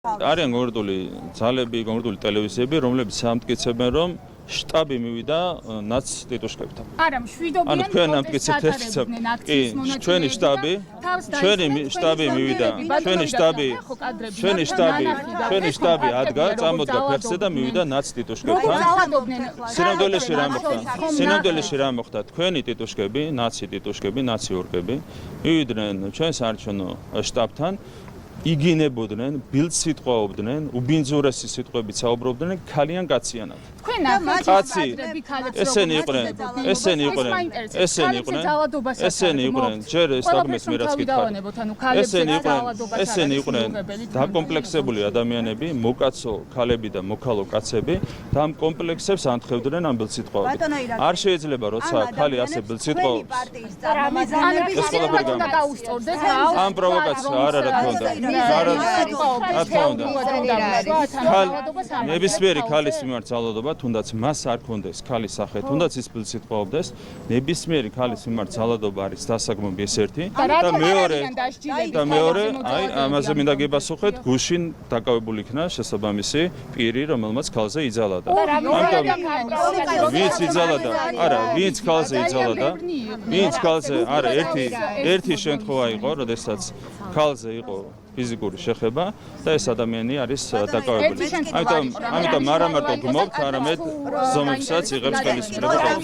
არიან კონკრეტული ძალები, კონკრეტული ტელევიზიები, რომლებიც ამტკიცებენ, რომ შტაბი მივიდა ნაც ტიტუშკებთან. არა, მშვიდობიან. ანუ თქვენ ამტკიცებთ ეს ჩვენი შტაბი, შტაბი მივიდა, ჩვენი შტაბი ადგა, წამოდგა ფეხზე და მივიდა ნაც ტიტუშკებთან. სინამდვილეში რა მოხდა? თქვენი ტიტუშკები, ნაცი ტიტუშკები, ნაცი ორკები მივიდნენ ჩვენ საარჩევნო შტაბთან. იგინებოდნენ, ბილდს სიტყვაობდნენ, უბინძურესი სიტყვებით საუბრობდნენ ქალიან კაციანად. კაცი, ესენი იყვნენ, ჯერ ეს დაგმეს მე რაც გითხარი. ესენი იყვნენ დაკომპლექსებული ადამიანები, მოკაცო ქალები და მოკალო კაცები და ამ კომპლექსებს ანთხოვდნენ ამ ბილდ სიტყვაობით. არ შეიძლება როცა ქალი ასე ბილდ სიტყვაობს. ამ პროვოკაცია არა რა თქმა უნდა. ნებისმიერი ქალის მიმართ ძალადობა, თუნდაც მას არ ქონდეს ქალის სახე, თუნდაც ის ბილდს სიტყვაობდეს, ნებისმიერი ქალის მიმართ ძალადობა არის დასაგმობი ეს ერთი და მეორე, აი ამაზე მინდა გებასუხეთ, გუშინ დაკავებული იქნა შესაბამისი პირი, რომელმაც ქალზე იძალადა. ვინც იძალადა? არა, ვინც ქალზე იძალადა? ვინც ქალზე? არა, ერთი შემთხვევა იყო, როდესაც ქალზე იყო ფიზიკური შეხება და ეს ადამიანი არის დაკავებული. ამიტომ არა მარტო გმობთ, არამედ ზომებსაც იღებს ხელისუფლება.